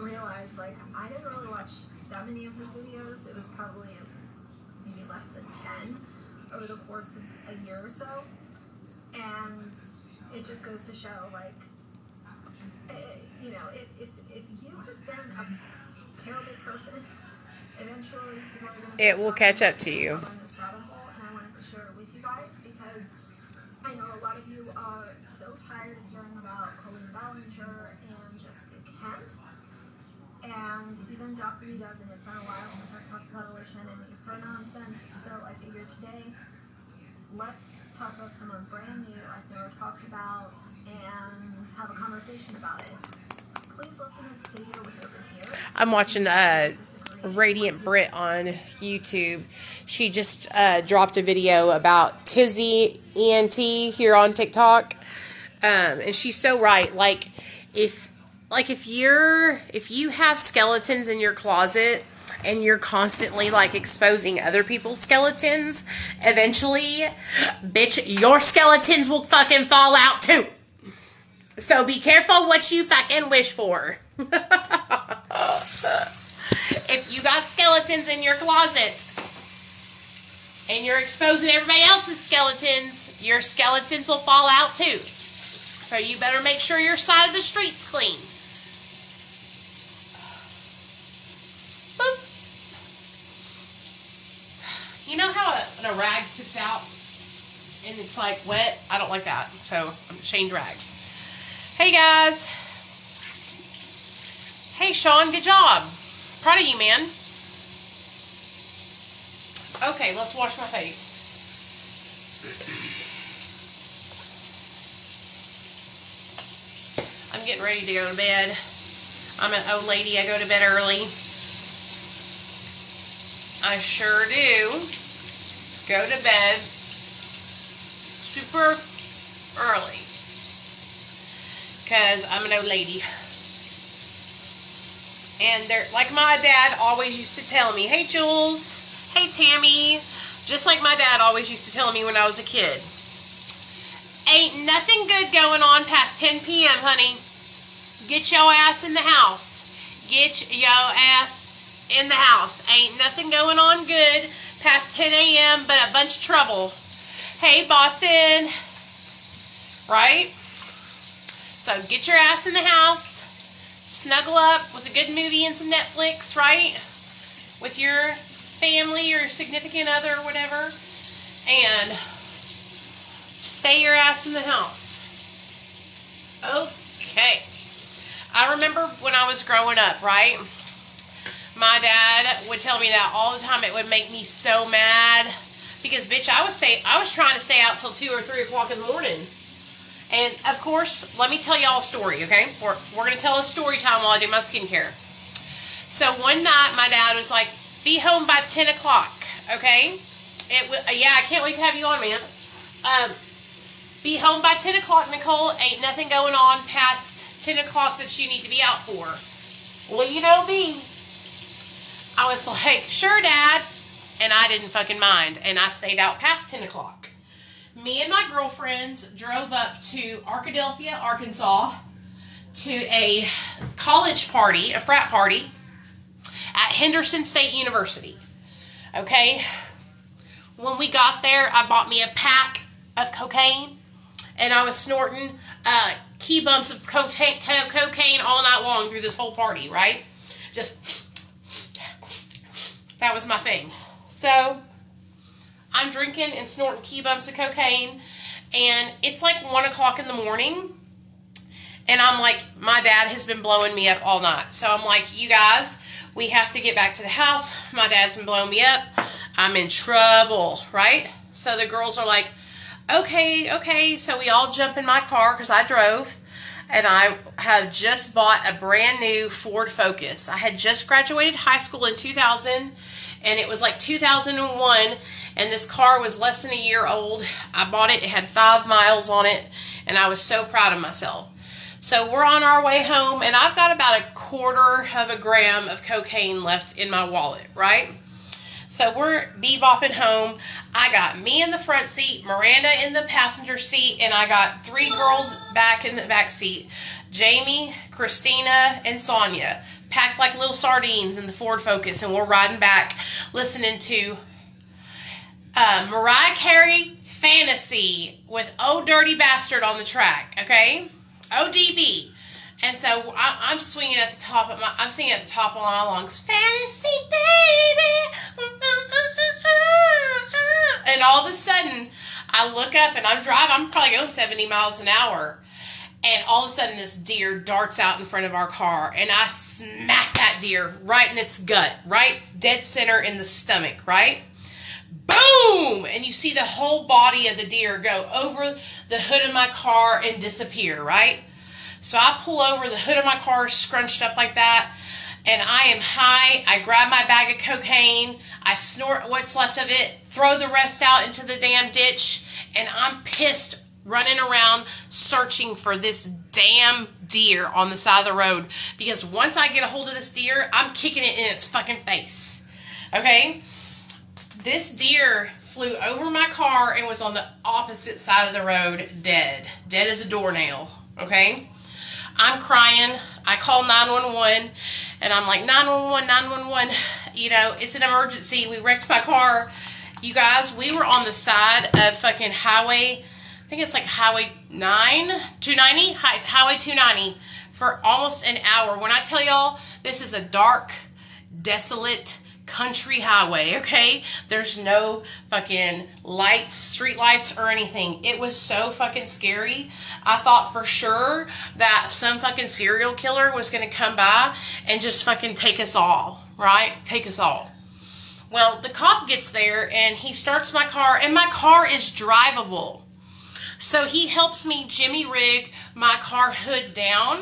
realized, like, I didn't really watch that many of his videos. It was probably maybe less than 10 over the course of a year or so. And it just goes to show, like, you know, if you have been a terrible person, eventually people are going to... It will catch up to you. ...on this rabbit hole, and I wanted to share it with you guys because I know a lot of you are so tired of hearing about Colleen Ballinger and Jessica Kent, and even Dr. E doesn't. It's been a while since I've talked about Alicia and any of her nonsense, so I figured today, let's talk about someone brand new I've never talked about and have a conversation about it. Please listen to this video with open ears. I'm watching Radiant Brit on YouTube. She just dropped a video about Tizzy ENT here on TikTok. And she's so right. Like if you have skeletons in your closet and you're constantly like exposing other people's skeletons, eventually, bitch, your skeletons will fucking fall out too. So be careful what you fucking wish for. If you got skeletons in your closet and you're exposing everybody else's skeletons, your skeletons will fall out too. So you better make sure your side of the street's clean. Boop. You know how a rag sits out and it's like wet? I don't like that. So I'm ashamed rags. Hey guys. Hey Sean, good job. Proud of you, man. Okay, let's wash my face. I'm getting ready to go to bed. I'm an old lady. I go to bed early. I sure do. Go to bed super early. Because I'm an old lady. And they're like my dad always used to tell me, hey Jules, hey Tammy, just like my dad always used to tell me when I was a kid. Ain't nothing good going on past 10 p.m., honey. Get your ass in the house. Get your ass in the house. Ain't nothing going on good past 10 a.m. but a bunch of trouble. Hey Boston. Right? So get your ass in the house. Snuggle up with a good movie and some Netflix, right? With your family or significant other or whatever. And stay your ass in the house. Okay. I remember when I was growing up, right? My dad would tell me that all the time. It would make me so mad. Because, bitch, I was trying to stay out till 2 or 3 o'clock in the morning. And, of course, let me tell y'all a story, okay? We're going to tell a story time while I do my skincare. So, one night, my dad was like, be home by 10 o'clock, okay? Yeah, I can't wait to have you on, man. Be home by 10 o'clock, Nicole. Ain't nothing going on past 10 o'clock that you need to be out for. Well, you know me. I was like, sure, Dad. And I didn't fucking mind. And I stayed out past 10 o'clock. Me and my girlfriends drove up to Arkadelphia, Arkansas, to a college party, a frat party, at Henderson State University. Okay? When we got there, I bought me a pack of cocaine, and I was snorting key bumps of cocaine all night long through this whole party, right? Just, that was my thing. So, I'm drinking and snorting key bumps of cocaine, and it's like 1 o'clock in the morning, and I'm like, my dad has been blowing me up all night. So I'm like, you guys, we have to get back to the house. My dad's been blowing me up. I'm in trouble, right? So the girls are like, okay. So we all jump in my car because I drove, and I have just bought a brand new Ford Focus. I had just graduated high school in 2000, and it was like 2001, and this car was less than a year old. I bought it. It had 5 miles on it, and I was so proud of myself. So we're on our way home, and I've got about 1/4 gram of cocaine left in my wallet, right? So we're bebopping home. I got me in the front seat, Miranda in the passenger seat, and I got 3 girls back in the back seat. Jamie, Christina, and Sonia. packed like little sardines in the Ford Focus, and we're riding back listening to Mariah Carey Fantasy with Old Dirty Bastard on the track, okay? ODB. And so I'm swinging at the top of I'm singing at the top of my lungs, Fantasy baby. And all of a sudden, I look up and I'm driving, I'm probably going 70 miles an hour. And all of a sudden, this deer darts out in front of our car. And I smack that deer right in its gut, right dead center in the stomach, right? Boom! And you see the whole body of the deer go over the hood of my car and disappear, right? So I pull over, the hood of my car is scrunched up like that, and I am high. I grab my bag of cocaine, I snort what's left of it, throw the rest out into the damn ditch, and I'm pissed running around searching for this damn deer on the side of the road, because once I get a hold of this deer, I'm kicking it in its fucking face, okay? This deer flew over my car and was on the opposite side of the road, dead as a doornail, okay? I'm crying. I call 911, and I'm like, 911, 911. You know, it's an emergency. We wrecked my car. You guys, we were on the side of fucking highway, I think it's like Highway 290 for almost an hour. When I tell y'all, this is a dark, desolate country highway, okay? There's no fucking lights, street lights or anything. It was so fucking scary. I thought for sure that some fucking serial killer was going to come by and just fucking take us all, right? Take us all. Well, the cop gets there and he starts my car, and my car is drivable. So he helps me jimmy rig my car hood down,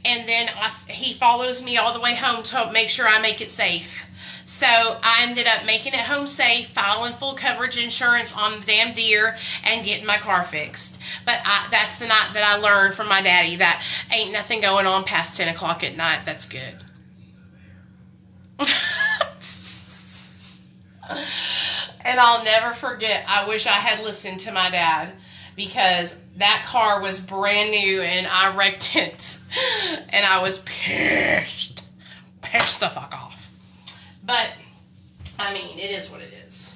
and then he follows me all the way home to make sure I make it safe. So I ended up making it home safe, filing full coverage insurance on the damn deer, and getting my car fixed. But that's the night that I learned from my daddy that ain't nothing going on past 10 o'clock at night. That's good. And I'll never forget, I wish I had listened to my dad, because that car was brand new and I wrecked it. And I was pissed. Pissed the fuck off. But, I mean, it is what it is.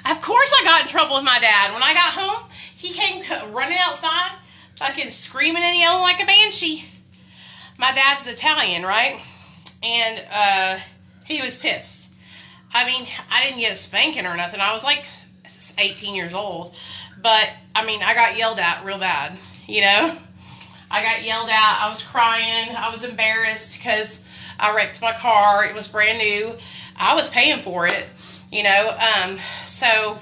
Of course I got in trouble with my dad. When I got home, he came running outside, fucking screaming and yelling like a banshee. My dad's Italian, right? And, he was pissed. I mean, I didn't get a spanking or nothing. I was like 18 years old. But, I mean, I got yelled at real bad, you know? I got yelled at. I was crying. I was embarrassed because I wrecked my car. It was brand new. I was paying for it, you know? So,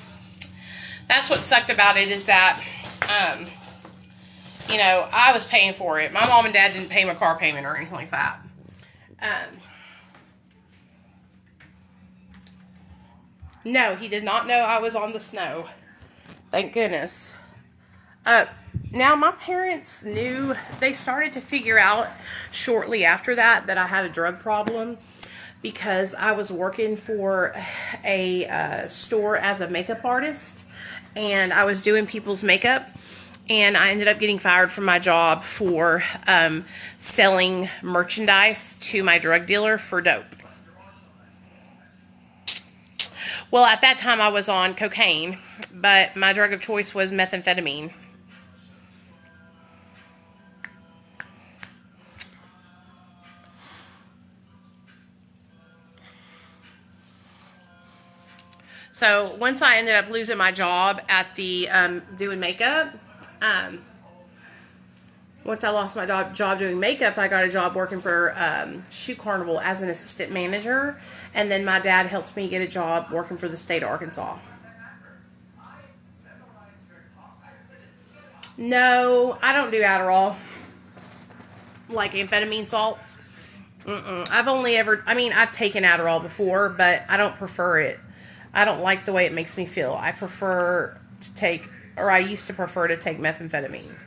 that's what sucked about it, is that, you know, I was paying for it. My mom and dad didn't pay my car payment or anything like that. No, he did not know I was on the snow. Thank goodness. Now, my parents knew, they started to figure out shortly after that I had a drug problem, because I was working for a store as a makeup artist, and I was doing people's makeup, and I ended up getting fired from my job for selling merchandise to my drug dealer for dope. Well, at that time I was on cocaine, but my drug of choice was methamphetamine. So once I ended up losing my job at the doing makeup, once I lost my job doing makeup, I got a job working for Shoe Carnival as an assistant manager. And then my dad helped me get a job working for the state of Arkansas. No, I don't do Adderall. Like amphetamine salts. I've taken Adderall before, but I don't prefer it. I don't like the way it makes me feel. I used to prefer to take methamphetamine.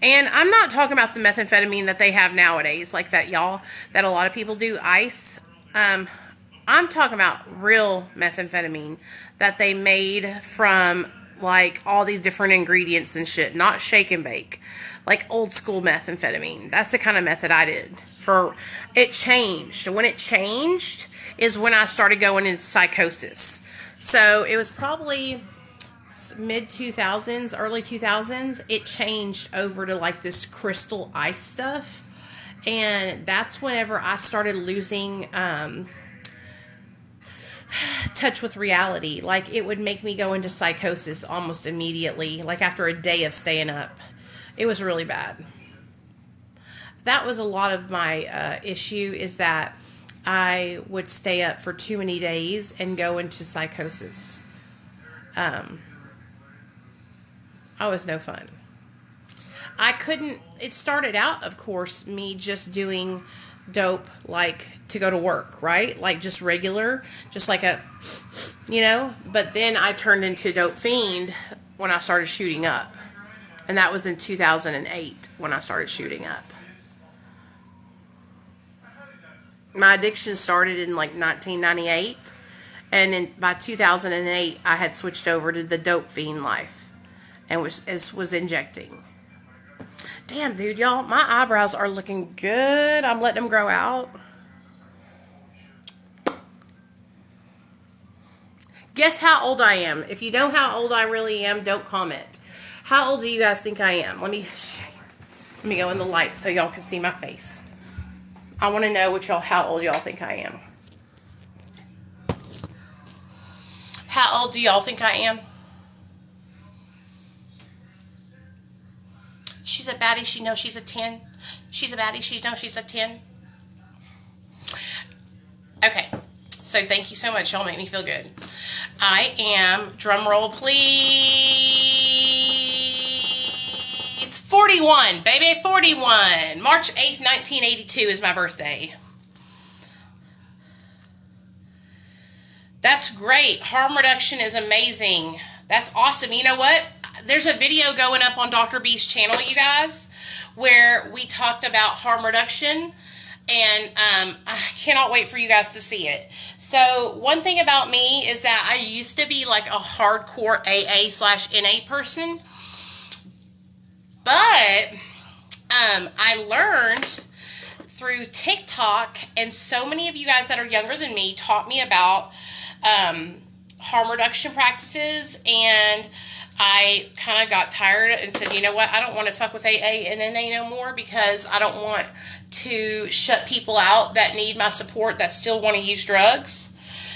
And I'm not talking about the methamphetamine that they have nowadays, like that a lot of people do, ice. I'm talking about real methamphetamine that they made from like all these different ingredients and shit, not shake and bake, like old school methamphetamine. That's the kind of method I did. It changed. When it changed is when I started going into psychosis. So it was probably mid 2000s, early 2000s. It changed over to like this crystal ice stuff. And that's whenever I started losing touch with reality. Like, it would make me go into psychosis almost immediately, like after a day of staying up. It was really bad. That was a lot of my issue, is that I would stay up for too many days and go into psychosis. I was no fun. It started out, of course, me just doing dope, like, to go to work, right? Like, just regular, just like but then I turned into dope fiend when I started shooting up. And that was in 2008 when I started shooting up. My addiction started in like 1998. And by 2008, I had switched over to the dope fiend life and was injecting. Damn, dude, y'all, my eyebrows are looking good. I'm letting them grow out. Guess how old I am. If you know how old I really am, don't comment. How old do you guys think I am? Let me go in the light so y'all can see my face. I want to know how old y'all think I am. How old do y'all think I am? She's a baddie. She knows she's a 10. She's a baddie. She knows she's a 10. Okay. So thank you so much. Y'all make me feel good. I am, drum roll please, 41. Baby, 41. March 8th, 1982 is my birthday. That's great. Harm reduction is amazing. That's awesome. You know what? There's a video going up on Dr. B's channel, you guys, where we talked about harm reduction, and I cannot wait for you guys to see it. So one thing about me is that I used to be like a hardcore AA/NA person, but I learned through TikTok, and so many of you guys that are younger than me taught me about harm reduction practices, and I kind of got tired and said, you know what, I don't want to fuck with AA and NA no more, because I don't want to shut people out that need my support that still want to use drugs.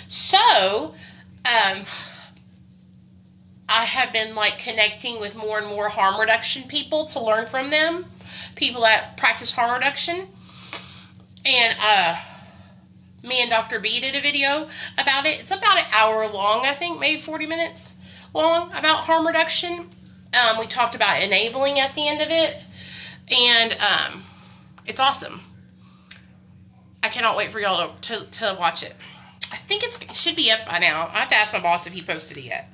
So, I have been like connecting with more and more harm reduction people to learn from them, people that practice harm reduction. And, me and Dr. B did a video about it. It's about an hour long, I think, maybe 40 minutes long, about harm reduction. We talked about enabling at the end of it, and it's awesome. I cannot wait for y'all to watch it. I think it should be up by now. I have to ask my boss if he posted it yet.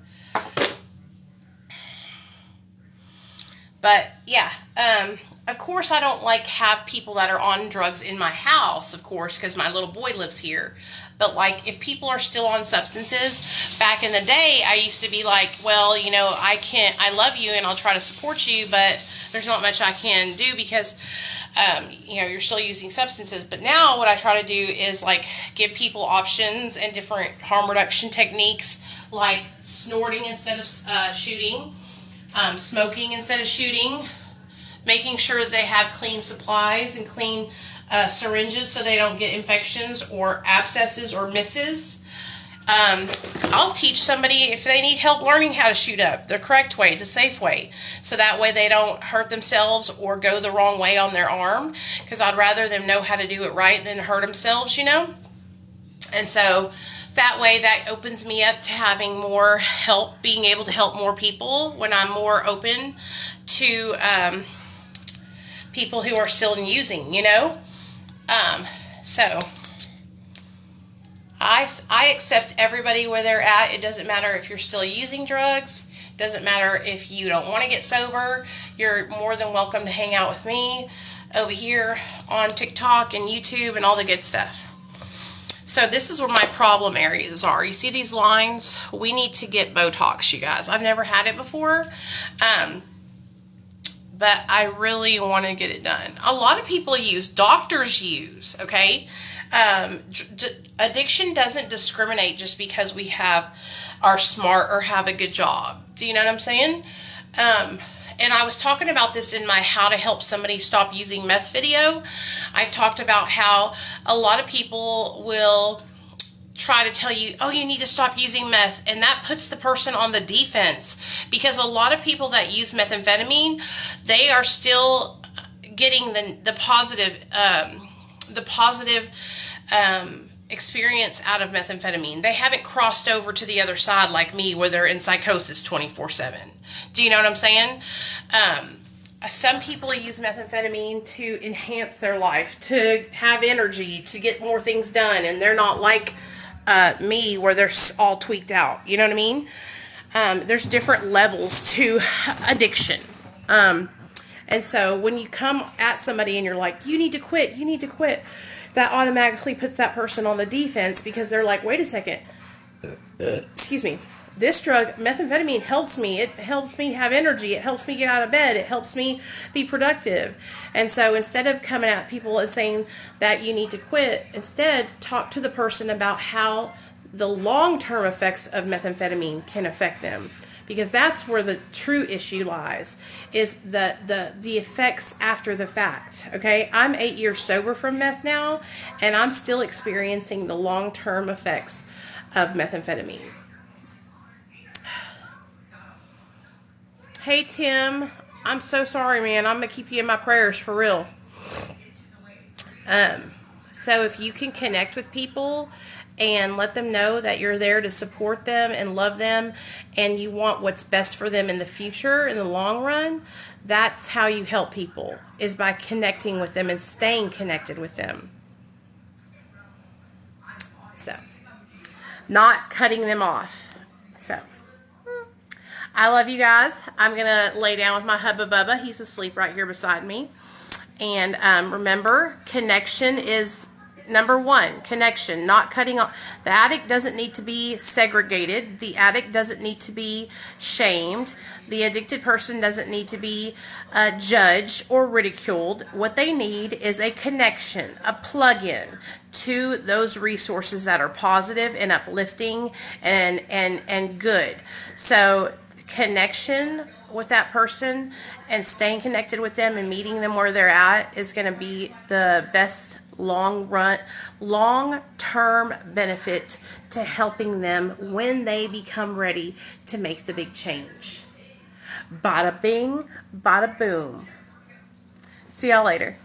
But yeah, of course I don't like have people that are on drugs in my house, of course, because my little boy lives here. But like, if people are still on substances, back in the day, I used to be like, well, you know, I love you and I'll try to support you, but there's not much I can do because, you know, you're still using substances. But now what I try to do is like give people options and different harm reduction techniques, like snorting instead of shooting, smoking instead of shooting, making sure they have clean supplies and clean syringes so they don't get infections or abscesses or misses. I'll teach somebody if they need help learning how to shoot up the correct way, the safe way, so that way they don't hurt themselves or go the wrong way on their arm, because I'd rather them know how to do it right than hurt themselves, you know. And so that way that opens me up to having more help, being able to help more people when I'm more open to people who are still using, you know. So I accept everybody where they're at. It doesn't matter if you're still using drugs. It doesn't matter if you don't want to get sober. You're more than welcome to hang out with me over here on TikTok and YouTube and all the good stuff. So this is where my problem areas are. You see these lines? We need to get Botox, you guys. I've never had it before, but I really want to get it done. A lot of people use, doctors use, okay? Addiction doesn't discriminate just because we are smart or have a good job. Do you know what I'm saying? And I was talking about this in my how to help somebody stop using meth video. I talked about how a lot of people will try to tell you, oh, you need to stop using meth, and that puts the person on the defense, because a lot of people that use methamphetamine, they are still getting the positive experience out of methamphetamine. They haven't crossed over to the other side like me, where they're in psychosis 24/7. Do you know what I'm saying? Some people use methamphetamine to enhance their life, to have energy, to get more things done, and they're not like me, where they're all tweaked out. You know what I mean? There's different levels to addiction. And so when you come at somebody and you're like, you need to quit, that automatically puts that person on the defense, because they're like, wait a second, excuse me, this drug, methamphetamine, helps me. It helps me have energy. It helps me get out of bed. It helps me be productive. And so instead of coming at people and saying that you need to quit, instead talk to the person about how the long-term effects of methamphetamine can affect them. Because that's where the true issue lies, is the effects after the fact, okay? I'm 8 years sober from meth now, and I'm still experiencing the long-term effects of methamphetamine. Hey, Tim, I'm so sorry, man. I'm going to keep you in my prayers, for real. So if you can connect with people and let them know that you're there to support them and love them, and you want what's best for them in the future, in the long run, that's how you help people, is by connecting with them and staying connected with them. So, not cutting them off. So, I love you guys. I'm going to lay down with my hubba bubba. He's asleep right here beside me. And remember, connection is number one. Connection, not cutting off. The addict doesn't need to be segregated. The addict doesn't need to be shamed. The addicted person doesn't need to be judged or ridiculed. What they need is a connection, a plug-in to those resources that are positive and uplifting and good. So connection with that person and staying connected with them and meeting them where they're at is going to be the best long-term benefit to helping them when they become ready to make the big change. Bada bing, bada boom. See y'all later.